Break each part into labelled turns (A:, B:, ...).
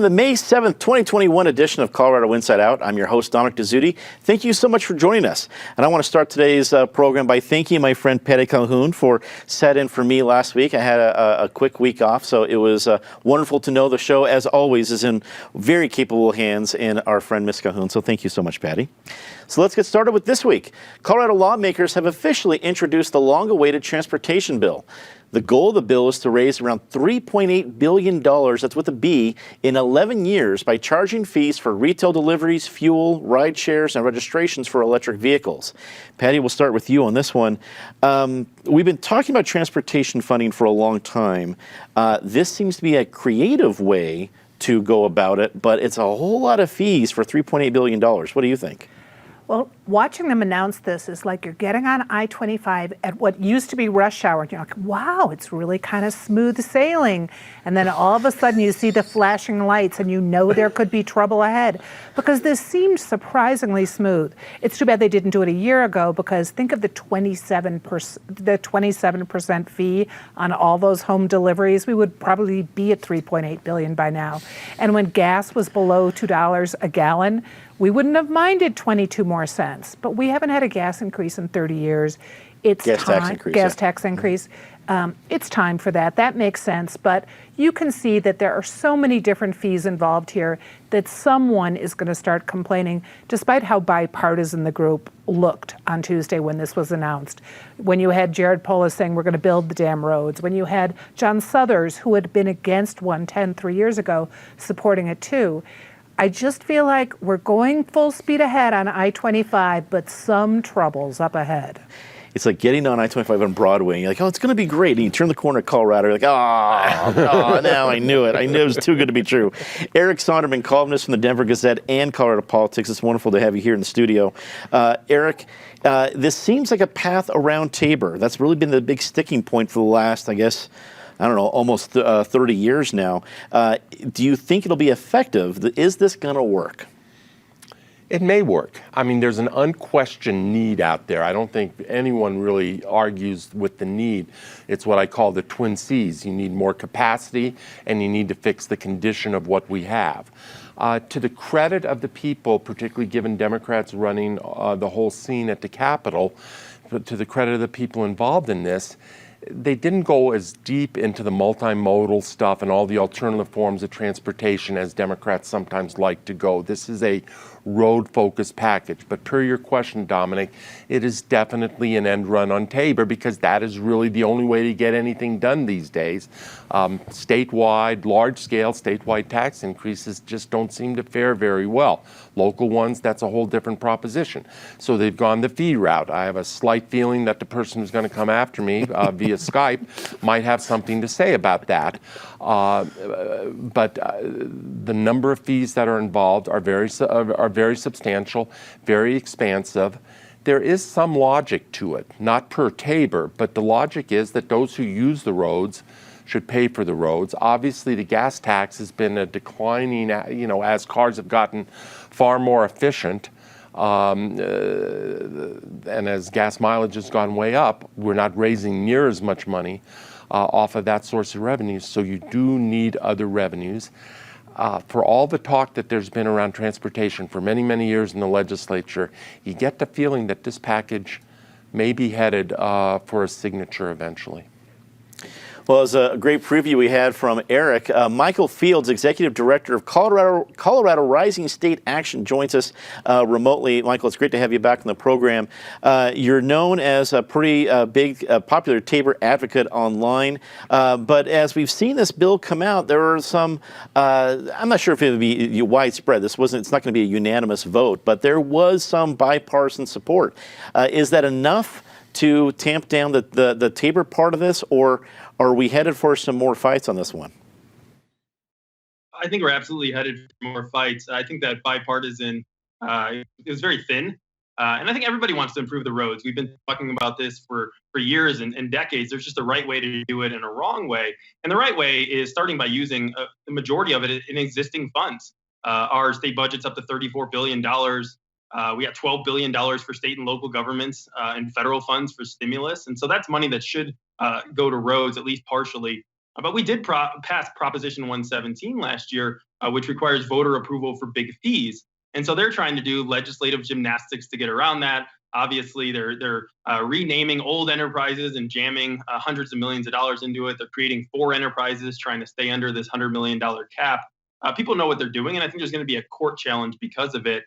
A: to the May 7th, 2021 edition of Colorado Inside Out. I'm your host, Dominic Dezzutti. Thank you so much for joining us. And I want to start today's program by thanking my friend Patty Calhoun for set in for me last week. I had a quick week off, so it was wonderful to know the show, as always, is in very capable hands in our friend Miss Calhoun. So thank you so much, Patty. So let's get started with this week. Colorado lawmakers have officially introduced the long-awaited transportation bill. The goal of the bill is to raise around $3.8 billion, that's with a B, in 11 years by charging fees for retail deliveries, fuel, ride shares, and registrations for electric vehicles. Patty, we'll start with you on this one. We've been talking about transportation funding for a long time. This seems to be a creative way to go about it, but it's a whole lot of fees for $3.8 billion. What do you think?
B: Well, watching them announce this is like you're getting on I-25 at what used to be rush hour, and you're like, wow, it's really kind of smooth sailing. And then all of a sudden you see the flashing lights and you know there could be trouble ahead, because this seemed surprisingly smooth. It's too bad they didn't do it a year ago, because think of the 27% fee on all those home deliveries. We would probably be at $3.8 billion by now. And when gas was below $2 a gallon, we wouldn't have minded 22 more cents, but we haven't had a gas increase in 30 years. It's
A: gas
B: time.
A: Tax increase.
B: It's time for that. That makes sense, but you can see that there are so many different fees involved here that someone is going to start complaining, despite how bipartisan the group looked on Tuesday when this was announced. When you had Jared Polis saying we're going to build the damn roads, when you had John Suthers, who had been against 110 3 years ago, supporting it too. I just feel like we're going full speed ahead on I-25, but some trouble's up ahead.
A: It's like getting on I-25 on Broadway, and you're like, oh, it's going to be great. And you turn the corner at Colorado, you're like, oh, now I knew it. I knew it was too good to be true. Eric Sonderman, columnist from the Denver Gazette and Colorado Politics. It's wonderful to have you here in the studio. Eric, this seems like a path around Tabor. That's really been the big sticking point for the last, I guess, I don't know, almost 30 years now. Do you think it'll be effective? Is this going to work?
C: It may work. I mean, there's an unquestioned need out there. I don't think anyone really argues with the need. It's what I call the twin C's. You need more capacity, and you need to fix the condition of what we have. To the credit of the people, particularly given Democrats running the whole scene at the Capitol, but to the credit of the people involved in this, they didn't go as deep into the multimodal stuff and all the alternative forms of transportation as Democrats sometimes like to go. This is a road-focused package. But per your question, Dominic, it is definitely an end run on Tabor, because that is really the only way to get anything done these days. Statewide, large-scale statewide tax increases just don't seem to fare very well. Local ones, that's a whole different proposition. So they've gone the fee route. I have a slight feeling that the person who's going to come after me via Skype might have something to say about that. But the number of fees that are involved are very substantial, very expansive. There is some logic to it, not per Tabor, but the logic is that those who use the roads should pay for the roads. Obviously, the gas tax has been a declining, as cars have gotten far more efficient, and as gas mileage has gone way up, we're not raising near as much money off of that source of revenues, so you do need other revenues. For all the talk that there's been around transportation for many, many years in the legislature, you get the feeling that this package may be headed for a signature eventually.
A: Well, it was a great preview we had from Eric. Michael Fields, Executive Director of Colorado Rising State Action, joins us remotely. Michael, it's great to have you back on the program. You're known as a pretty big, popular Tabor advocate online, but as we've seen this bill come out, there are some, I'm not sure if it would be widespread. It's not going to be a unanimous vote, but there was some bipartisan support. Is that enough to tamp down the Tabor part of this, or are we headed for some more fights on this one?
D: I think we're absolutely headed for more fights. I think that bipartisan, it was very thin. And I think everybody wants to improve the roads. We've been talking about this for years and decades. There's just a right way to do it and a wrong way. And the right way is starting by using the majority of it in existing funds. Our state budget's up to $34 billion. We got $12 billion for state and local governments and federal funds for stimulus. And so that's money that should go to roads, at least partially. But we did pass Proposition 117 last year, which requires voter approval for big fees. And so they're trying to do legislative gymnastics to get around that. Obviously, they're renaming old enterprises and jamming hundreds of millions of dollars into it. They're creating 4 enterprises, trying to stay under this $100 million cap. People know what they're doing, and I think there's going to be a court challenge because of it,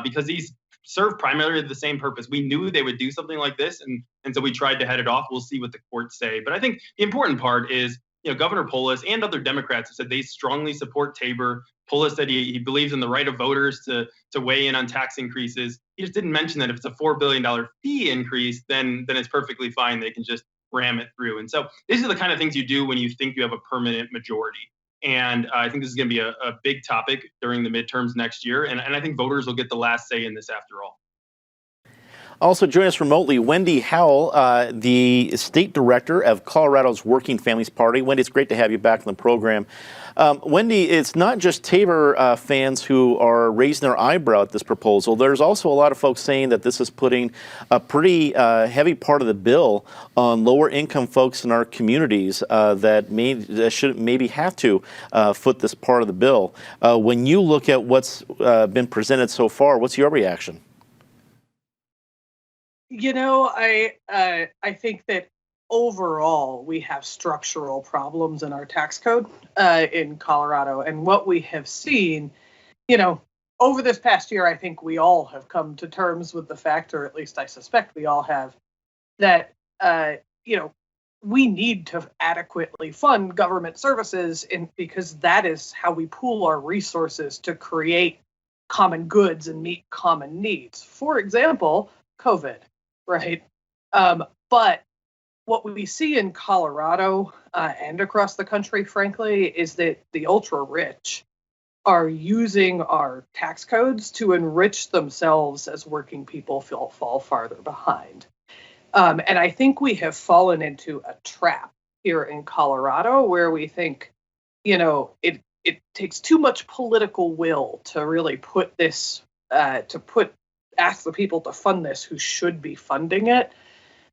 D: because these serve primarily the same purpose. We knew they would do something like this, and so we tried to head it off. We'll see what the courts say. But I think the important part is, Governor Polis and other Democrats have said they strongly support Tabor. Polis said he believes in the right of voters to weigh in on tax increases. He just didn't mention that if it's a $4 billion fee increase, then it's perfectly fine. They can just ram it through. And so these are the kind of things you do when you think you have a permanent majority. And I think this is going to be a big topic during the midterms next year. And I think voters will get the last say in this after all.
A: Also join us remotely, Wendy Howell, the state director of Colorado's Working Families Party. Wendy, it's great to have you back on the program. Wendy, it's not just Tabor fans who are raising their eyebrow at this proposal. There's also a lot of folks saying that this is putting a pretty heavy part of the bill on lower income folks in our communities that should maybe have to foot this part of the bill. When you look at what's been presented so far, what's your reaction?
E: I think that overall we have structural problems in our tax code in Colorado. And what we have seen, over this past year, I think we all have come to terms with the fact, or at least I suspect we all have, that, we need to adequately fund government services because that is how we pool our resources to create common goods and meet common needs. For example, COVID. Right. But what we see in Colorado and across the country, frankly, is that the ultra rich are using our tax codes to enrich themselves as working people fall farther behind. And I think we have fallen into a trap here in Colorado where we think, it takes too much political will to really put this ask the people to fund this who should be funding it.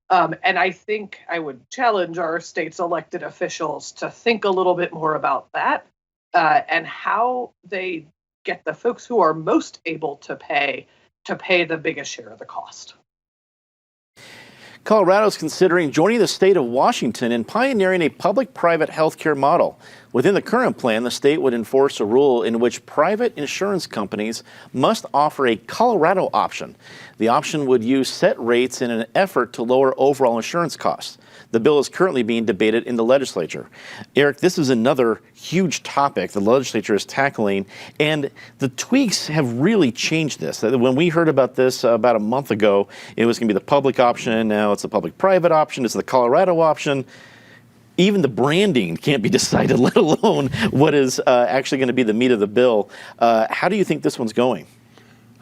E: And I think I would challenge our state's elected officials to think a little bit more about that and how they get the folks who are most able to pay the biggest share of the cost.
A: Colorado is considering joining the state of Washington in pioneering a public-private health care model. Within the current plan, the state would enforce a rule in which private insurance companies must offer a Colorado option. The option would use set rates in an effort to lower overall insurance costs. The bill is currently being debated in the legislature. Eric, this is another huge topic the legislature is tackling, and the tweaks have really changed this. When we heard about this about a month ago, it was going to be the public option. Now it's the public-private option. It's the Colorado option. Even the branding can't be decided, let alone what is actually going to be the meat of the bill. How do you think this one's going?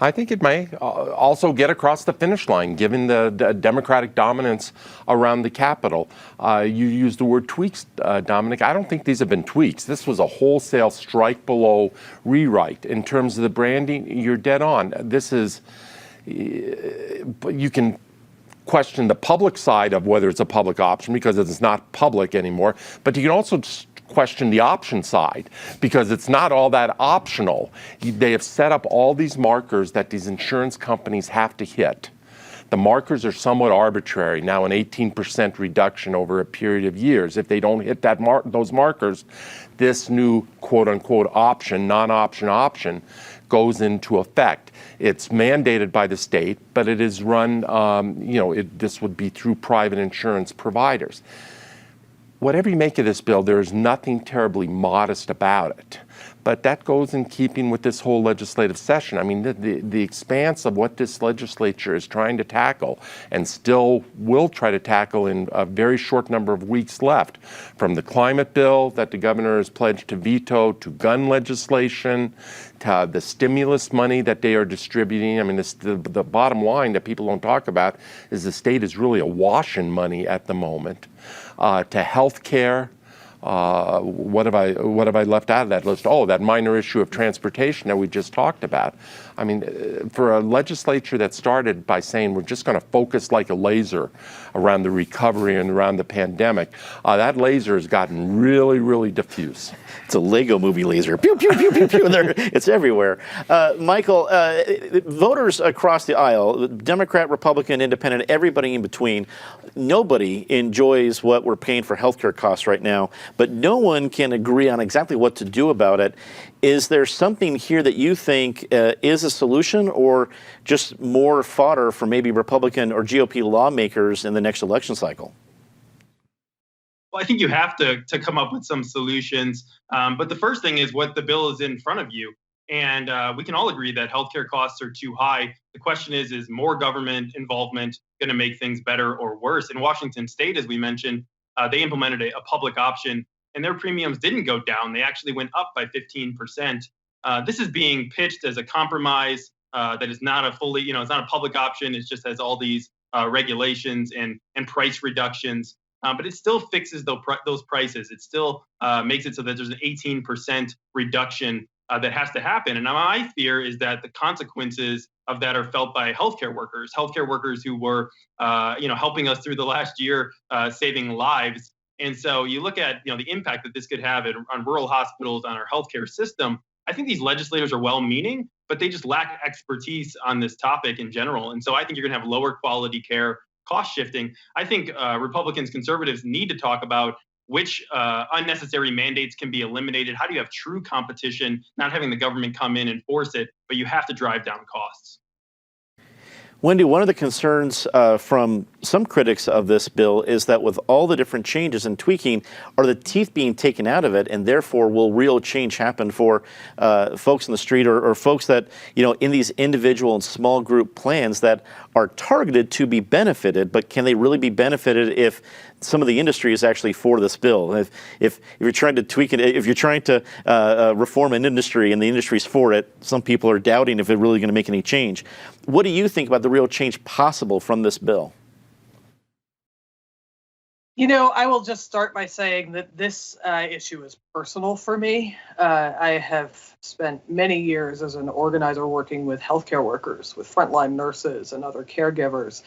C: I think it may also get across the finish line, given the Democratic dominance around the Capitol. You used the word tweaks, Dominic. I don't think these have been tweaks. This was a wholesale strike below rewrite. In terms of the branding, you're dead on. This is, you can question the public side of whether it's a public option because it's not public anymore, but you can also question the option side because it's not all that optional. They have set up all these markers that these insurance companies have to hit. The markers are somewhat arbitrary. Now an 18% reduction over a period of years. If they don't hit those markers, this new quote-unquote option, non-option option, goes into effect. It's mandated by the state, but it is run, this would be through private insurance providers. Whatever you make of this bill, there is nothing terribly modest about it. But that goes in keeping with this whole legislative session. I mean, the expanse of what this legislature is trying to tackle and still will try to tackle in a very short number of weeks left, from the climate bill that the governor has pledged to veto, to gun legislation, to the stimulus money that they are distributing. I mean, the bottom line that people don't talk about is the state is really awash in money at the moment, to health care, What have I left out of that list? Oh, that minor issue of transportation that we just talked about. I mean, for a legislature that started by saying we're just going to focus like a laser around the recovery and around the pandemic, that laser has gotten really, really diffuse.
A: It's a Lego movie laser. Pew, pew, pew, pew, pew. It's everywhere. Michael, voters across the aisle, Democrat, Republican, Independent, everybody in between, nobody enjoys what we're paying for healthcare costs right now, but no one can agree on exactly what to do about it. Is there something here that you think is a solution, or just more fodder for maybe Republican or GOP lawmakers in the next election cycle?
D: Well, I think you have to come up with some solutions. But the first thing is what the bill is in front of you. And we can all agree that healthcare costs are too high. The question is more government involvement going to make things better or worse? In Washington State, as we mentioned, they implemented a public option, and their premiums didn't go down. They actually went up by 15%. This is being pitched as a compromise that is not a fully, it's not a public option. It just has all these regulations and price reductions. But it still fixes those prices. It still makes it so that there's an 18% reduction that has to happen. And my fear is that the consequences of that are felt by healthcare workers who were, helping us through the last year, saving lives. And so you look at, the impact that this could have on rural hospitals, on our healthcare system. I think these legislators are well-meaning, but they just lack expertise on this topic in general. And so I think you're going to have lower quality care, cost shifting. I think Republicans, conservatives need to talk about which unnecessary mandates can be eliminated. How do you have true competition, not having the government come in and force it, but you have to drive down costs?
A: Wendy, one of the concerns from some critics of this bill is that with all the different changes and tweaking, are the teeth being taken out of it, and therefore will real change happen for folks in the street or folks that, in these individual and small group plans that are targeted to be benefited, but can they really be benefited if some of the industry is actually for this bill? If you're trying to tweak it, if you're trying to reform an industry and the industry's for it, some people are doubting if it's really going to make any change. What do you think about the real change possible from this bill?
E: I will just start by saying that this issue is personal for me. I have spent many years as an organizer working with healthcare workers, with frontline nurses and other caregivers.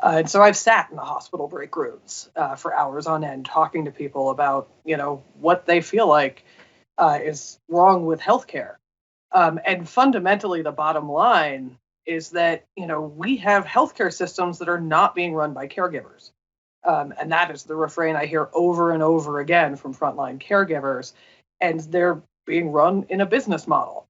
E: And so I've sat in the hospital break rooms for hours on end talking to people about, what they feel like is wrong with healthcare. And fundamentally, the bottom line is that, we have healthcare systems that are not being run by caregivers. And that is the refrain I hear over and over again from frontline caregivers. And they're being run in a business model,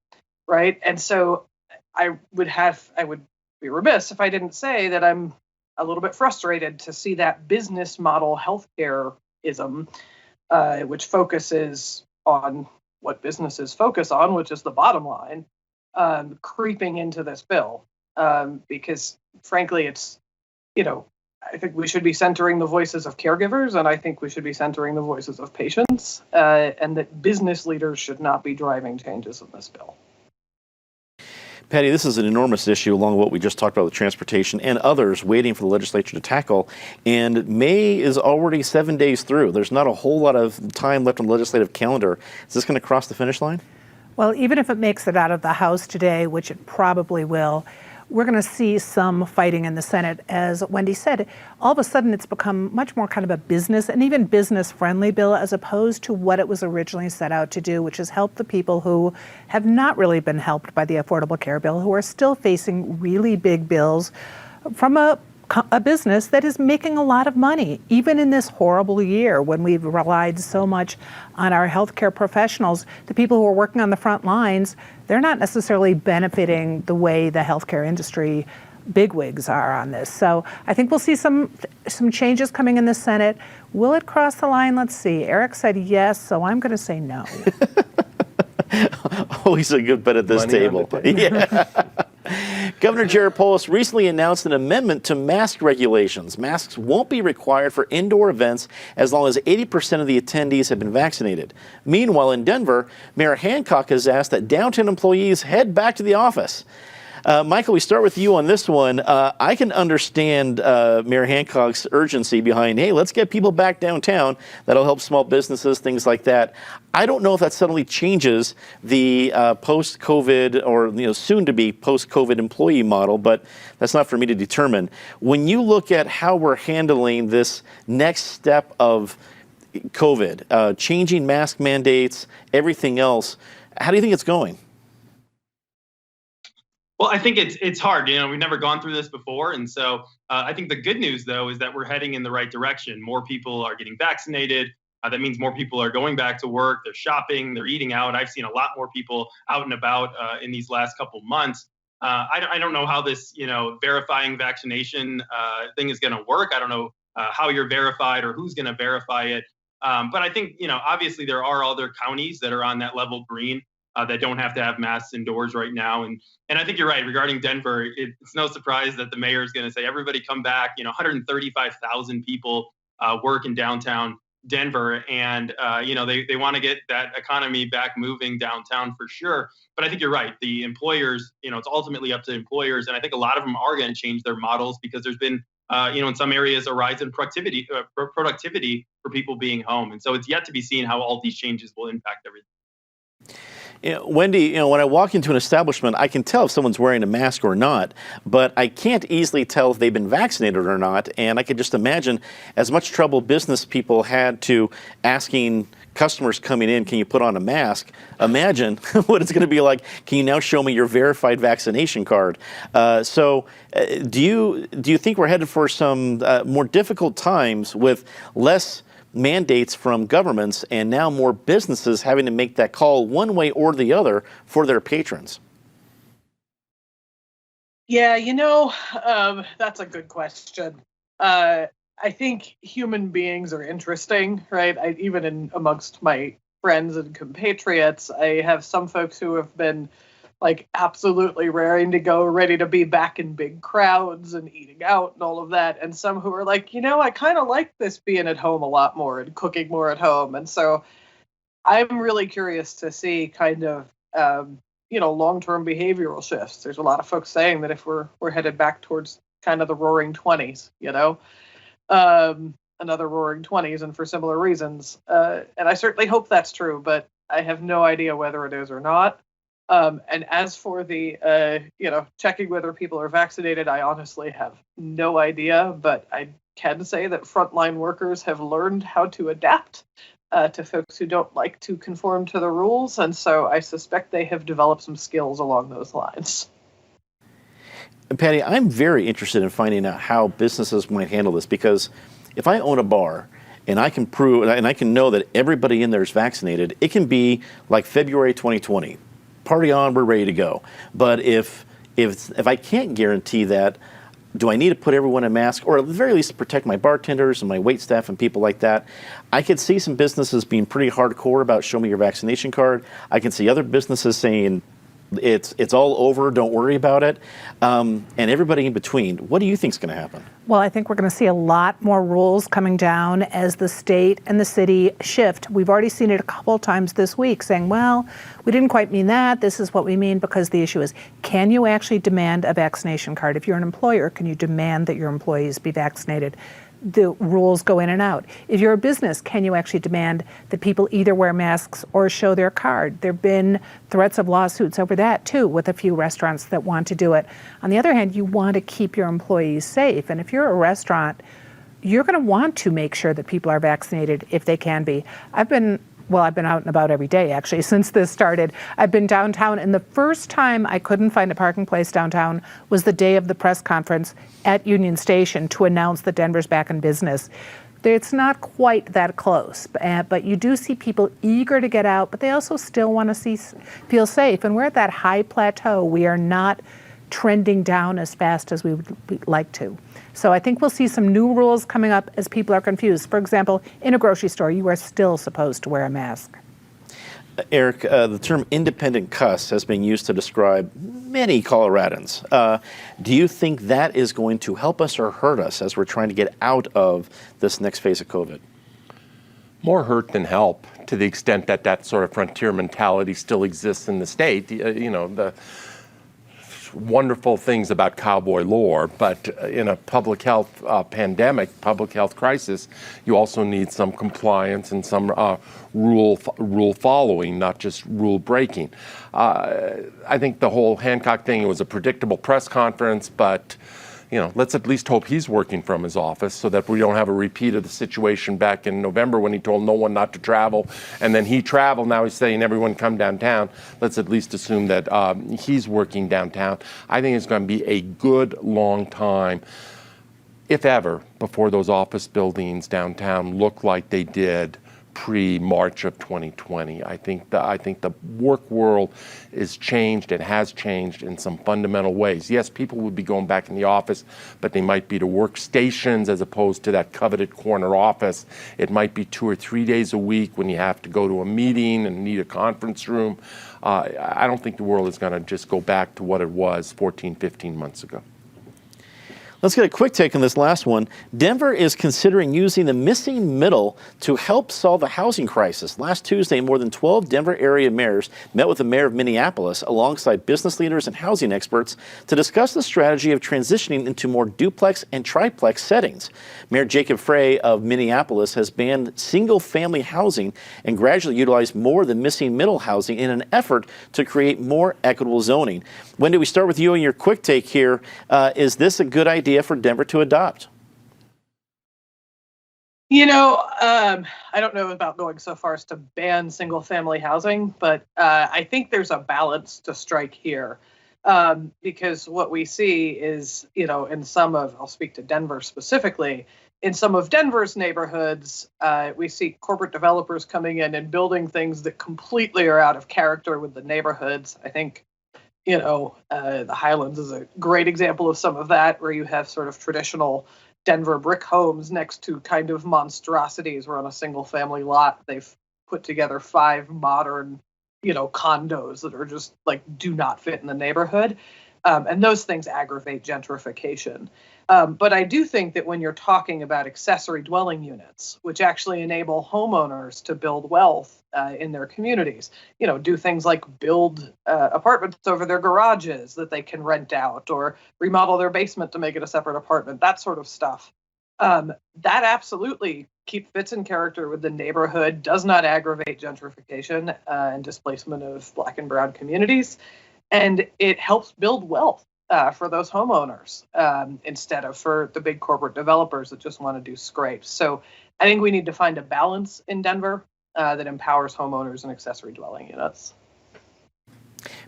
E: right? And so I would be remiss if I didn't say that I'm a little bit frustrated to see that business model healthcare-ism, which focuses on what businesses focus on, which is the bottom line, creeping into this bill. Because frankly, it's, I think we should be centering the voices of caregivers, and I think we should be centering the voices of patients, and that business leaders should not be driving changes in this bill.
A: Patty, this is an enormous issue along with what we just talked about with transportation and others waiting for the legislature to tackle. And May is already 7 days through. There's not a whole lot of time left on the legislative calendar. Is this going to cross the finish line?
B: Well, even if it makes it out of the House today, which it probably will, we're going to see some fighting in the Senate. As Wendy said, all of a sudden it's become much more kind of a business and even business-friendly bill as opposed to what it was originally set out to do, which is help the people who have not really been helped by the Affordable Care Bill, who are still facing really big bills from a business that is making a lot of money, even in this horrible year when we've relied so much on our healthcare professionals. The people who are working on the front lines, they're not necessarily benefiting the way the healthcare industry bigwigs are on this. So I think we'll see some changes coming in the Senate. Will it cross the line? Let's see. Eric said yes, so I'm going to say no.
A: Always a good bet at this table. Yeah. Governor Jared Polis recently announced an amendment to mask regulations. Masks won't be required for indoor events as long as 80% of the attendees have been vaccinated. Meanwhile, in Denver, Mayor Hancock has asked that downtown employees head back to the office. Michael, we start with you on this one. I can understand Mayor Hancock's urgency behind, hey, let's get people back downtown. That'll help small businesses, things like that. I don't know if that suddenly changes the post-COVID or soon-to-be post-COVID employee model, but that's not for me to determine. When you look at how we're handling this next step of COVID, changing mask mandates, everything else, how do you think it's going?
D: Well, I think it's hard. We've never gone through this before, and so I think the good news, though, is that we're heading in the right direction. More people are getting vaccinated. That means more people are going back to work. They're shopping. They're eating out. I've seen a lot more people out and about in these last couple months. I don't know how this verifying vaccination thing is going to work. I don't know how you're verified or who's going to verify it. But I think obviously there are other counties that are on that level green. That don't have to have masks indoors right now. And I think you're right regarding Denver. It's no surprise that the mayor is going to say, everybody come back. 135,000 people work in downtown Denver. And, they want to get that economy back moving downtown for sure. But I think you're right. The employers, it's ultimately up to employers. And I think a lot of them are going to change their models because there's been, in some areas, a rise in productivity for people being home. And so it's yet to be seen how all these changes will impact everything.
A: Wendy, when I walk into an establishment, I can tell if someone's wearing a mask or not, but I can't easily tell if they've been vaccinated or not. And I could just imagine as much trouble business people had to asking customers coming in, can you put on a mask? Imagine what it's going to be like. Can you now show me your verified vaccination card? So do you think we're headed for some more difficult times with less mandates from governments and now more businesses having to make that call one way or the other for their patrons?
E: Yeah, that's a good question. I think human beings are interesting, right? Even amongst my friends and compatriots, I have some folks who have been absolutely raring to go, ready to be back in big crowds and eating out and all of that. And some who are like, I kind of like this being at home a lot more and cooking more at home. And so I'm really curious to see kind of, long-term behavioral shifts. There's a lot of folks saying that if we're headed back towards kind of the roaring 20s, another roaring 20s, and for similar reasons. And I certainly hope that's true, but I have no idea whether it is or not. And as for the, checking whether people are vaccinated, I honestly have no idea, but I can say that frontline workers have learned how to adapt to folks who don't like to conform to the rules. And so I suspect they have developed some skills along those lines.
A: Patty, I'm very interested in finding out how businesses might handle this, because if I own a bar and I can prove and I can know that everybody in there is vaccinated, it can be like February 2020. Party on, we're ready to go. But if I can't guarantee that, do I need to put everyone in a mask, or at the very least protect my bartenders and my wait staff and people like that? I could see some businesses being pretty hardcore about show me your vaccination card. I can see other businesses saying it's all over, don't worry about it, and everybody in between. What do you think is going to happen?
B: Well, I think we're going to see a lot more rules coming down as the state and the city shift. We've already seen it a couple of times this week saying, well, we didn't quite mean that. This is what we mean, because the issue is, can you actually demand a vaccination card? If you're an employer, can you demand that your employees be vaccinated? The rules go in and out. If you're a business, can you actually demand that people either wear masks or show their card? There have been threats of lawsuits over that, too, with a few restaurants that want to do it. On the other hand, you want to keep your employees safe. And if you're a restaurant, you're going to want to make sure that people are vaccinated if they can be. I've been out and about every day, actually, since this started. I've been downtown, and the first time I couldn't find a parking place downtown was the day of the press conference at Union Station to announce that Denver's back in business. It's not quite that close, but you do see people eager to get out, but they also still want to feel safe. And we're at that high plateau. We are not trending down as fast as we would like to. So I think we'll see some new rules coming up as people are confused. For example, in a grocery store, you are still supposed to wear a mask.
A: Eric, the term independent cuss has been used to describe many Coloradans. Do you think that is going to help us or hurt us as we're trying to get out of this next phase of COVID?
C: More hurt than help, to the extent that that sort of frontier mentality still exists in the state. there's wonderful things about cowboy lore, but in a public health pandemic, public health crisis, you also need some compliance and some rule following, not just rule breaking. I think the whole Hancock thing, it was a predictable press conference, but let's at least hope he's working from his office so that we don't have a repeat of the situation back in November when he told no one not to travel, and then he traveled. Now he's saying everyone come downtown. Let's at least assume that he's working downtown. I think it's going to be a good long time, if ever, before those office buildings downtown look like they did pre-March of 2020. I think the work world is changed and has changed in some fundamental ways. Yes, people would be going back in the office, but they might be to workstations as opposed to that coveted corner office. It might be 2 or 3 days a week when you have to go to a meeting and need a conference room. I don't think the world is going to just go back to what it was 14, 15 months ago.
A: Let's get a quick take on this last one. Denver is considering using the missing middle to help solve the housing crisis. Last Tuesday, more than 12 Denver area mayors met with the mayor of Minneapolis alongside business leaders and housing experts to discuss the strategy of transitioning into more duplex and triplex settings. Mayor Jacob Frey of Minneapolis has banned single-family housing and gradually utilized more of the missing middle housing in an effort to create more equitable zoning. Wendy, we start with you and your quick take here. Is this a good idea for Denver to adopt?
E: I don't know about going so far as to ban single-family housing, but I think there's a balance to strike here, because what we see is, in some of, I'll speak to Denver specifically, in some of Denver's neighborhoods, we see corporate developers coming in and building things that completely are out of character with the neighborhoods. I think the Highlands is a great example of some of that, where you have sort of traditional Denver brick homes next to kind of monstrosities where on a single family lot they've put together 5 modern, condos that are just do not fit in the neighborhood. And those things aggravate gentrification. But I do think that when you're talking about accessory dwelling units, which actually enable homeowners to build wealth in their communities, do things like build apartments over their garages that they can rent out, or remodel their basement to make it a separate apartment, that sort of stuff. That absolutely fits in character with the neighborhood, does not aggravate gentrification and displacement of Black and brown communities. And it helps build wealth for those homeowners instead of for the big corporate developers that just want to do scrapes. So I think we need to find a balance in Denver that empowers homeowners and accessory dwelling units.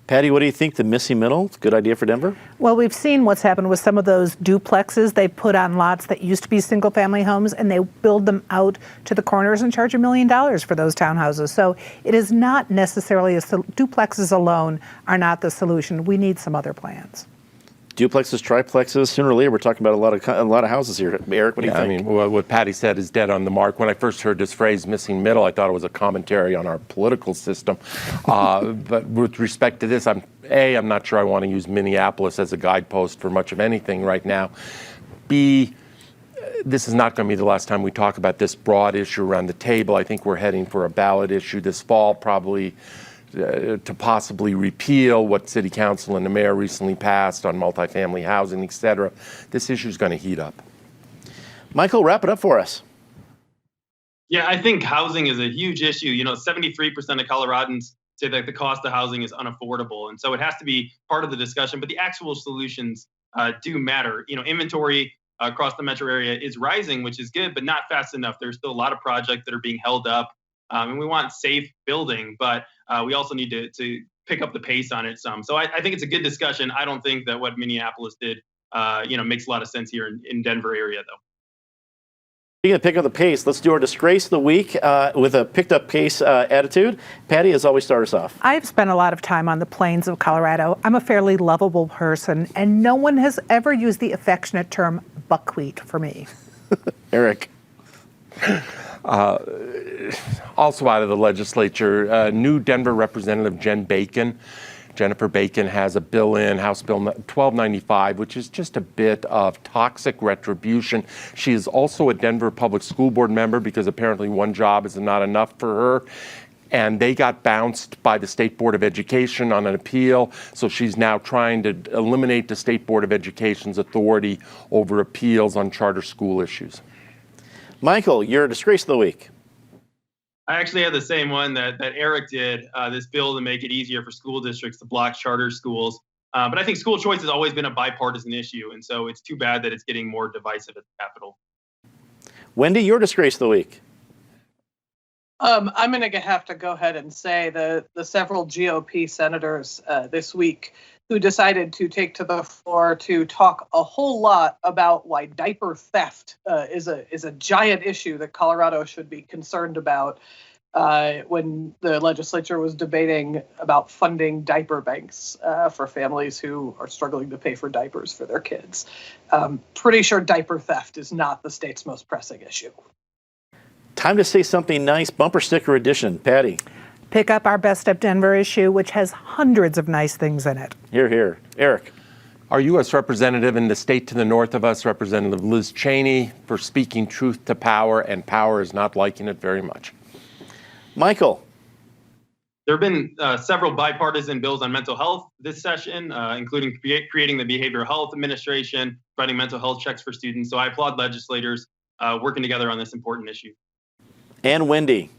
A: Patty, what do you think? The missing middle, it's a good idea for Denver?
B: Well, we've seen what's happened with some of those duplexes. They put on lots that used to be single-family homes, and they build them out to the corners and charge $1 million for those townhouses. So it is not necessarily duplexes alone are not the solution. We need some other plans.
A: Duplexes, triplexes, sooner or later we're talking about a lot of houses here. Eric, what do you think?
C: I mean, what Patty said is dead on the mark. When I first heard this phrase, missing middle, I thought it was a commentary on our political system. But with respect to this, I'm not sure I want to use Minneapolis as a guidepost for much of anything right now. B, this is not going to be the last time we talk about this broad issue around the table. I think we're heading for a ballot issue this fall, probably to possibly repeal what City Council and the mayor recently passed on multifamily housing, et cetera. This issue is going to heat up.
A: Michael, wrap it up for us.
D: Yeah, I think housing is a huge issue. 73% of Coloradans say that the cost of housing is unaffordable. And so it has to be part of the discussion, but the actual solutions do matter. Inventory across the metro area is rising, which is good, but not fast enough. There's still a lot of projects that are being held up. And we want safe building, but we also need to pick up the pace on it some. So I think it's a good discussion. I don't think that what Minneapolis did, makes a lot of sense here in Denver area, though.
A: Speaking of pick up the pace, let's do our Disgrace of the Week with a picked up pace attitude. Patty, as always, start us off.
B: I've spent a lot of time on the plains of Colorado. I'm a fairly lovable person, and no one has ever used the affectionate term buckwheat for me.
A: Eric.
C: Also out of the legislature, new Denver Representative Jennifer Bacon has a bill in, House Bill 1295, which is just a bit of toxic retribution. She is also a Denver Public School Board member because apparently one job is not enough for her. and they got bounced by the State Board of Education on an appeal. So she's now trying to eliminate the State Board of Education's authority over appeals on charter school issues.
A: Michael, your disgrace of the week.
D: I actually had the same one that Eric did, this bill to make it easier for school districts to block charter schools. But I think school choice has always been a bipartisan issue, and so it's too bad that it's getting more divisive at the Capitol.
A: Wendy, your disgrace of the week.
E: I'm going to have to go ahead and say the several GOP senators this week who decided to take to the floor to talk a whole lot about why diaper theft is a giant issue that Colorado should be concerned about when the legislature was debating about funding diaper banks for families who are struggling to pay for diapers for their kids. Pretty sure diaper theft is not the state's most pressing issue.
A: Time to say something nice. Bumper sticker edition. Patty.
B: Pick up our Best of Denver issue, which has hundreds of nice things in it.
A: Hear, hear. Eric.
C: Our U.S. representative in the state to the north of us, Representative Liz Cheney, for speaking truth to power, and power is not liking it very much.
A: Michael.
D: There have been several bipartisan bills on mental health this session, including creating the Behavioral Health Administration, providing mental health checks for students. So I applaud legislators working together on this important issue.
A: And Wendy.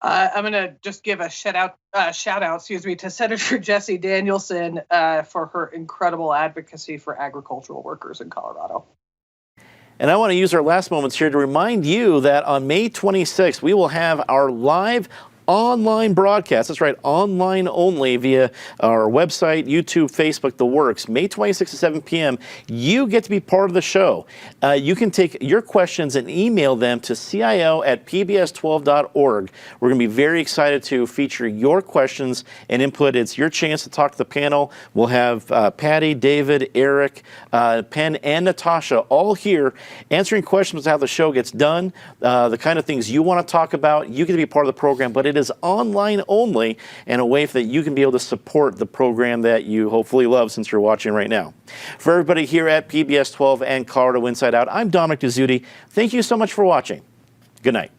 E: I'm going to just give a shout out, to Senator Jessie Danielson for her incredible advocacy for agricultural workers in Colorado.
A: And I want to use our last moments here to remind you that on May 26th, we will have our live online broadcast. That's right, online only via our website, YouTube, Facebook, the works. May 26th at 7 p.m. You get to be part of the show. You can take your questions and email them to cio@pbs12.org. We're going to be very excited to feature your questions and input. It's your chance to talk to the panel. We'll have Patty, David, Eric, Penn, and Natasha all here answering questions about how the show gets done, the kind of things you want to talk about. You get to be part of the program, but it is online only and a way that you can be able to support the program that you hopefully love since you're watching right now. For everybody here at PBS 12 and Colorado Inside Out, I'm Dominic Dezzutti. Thank you so much for watching. Good night.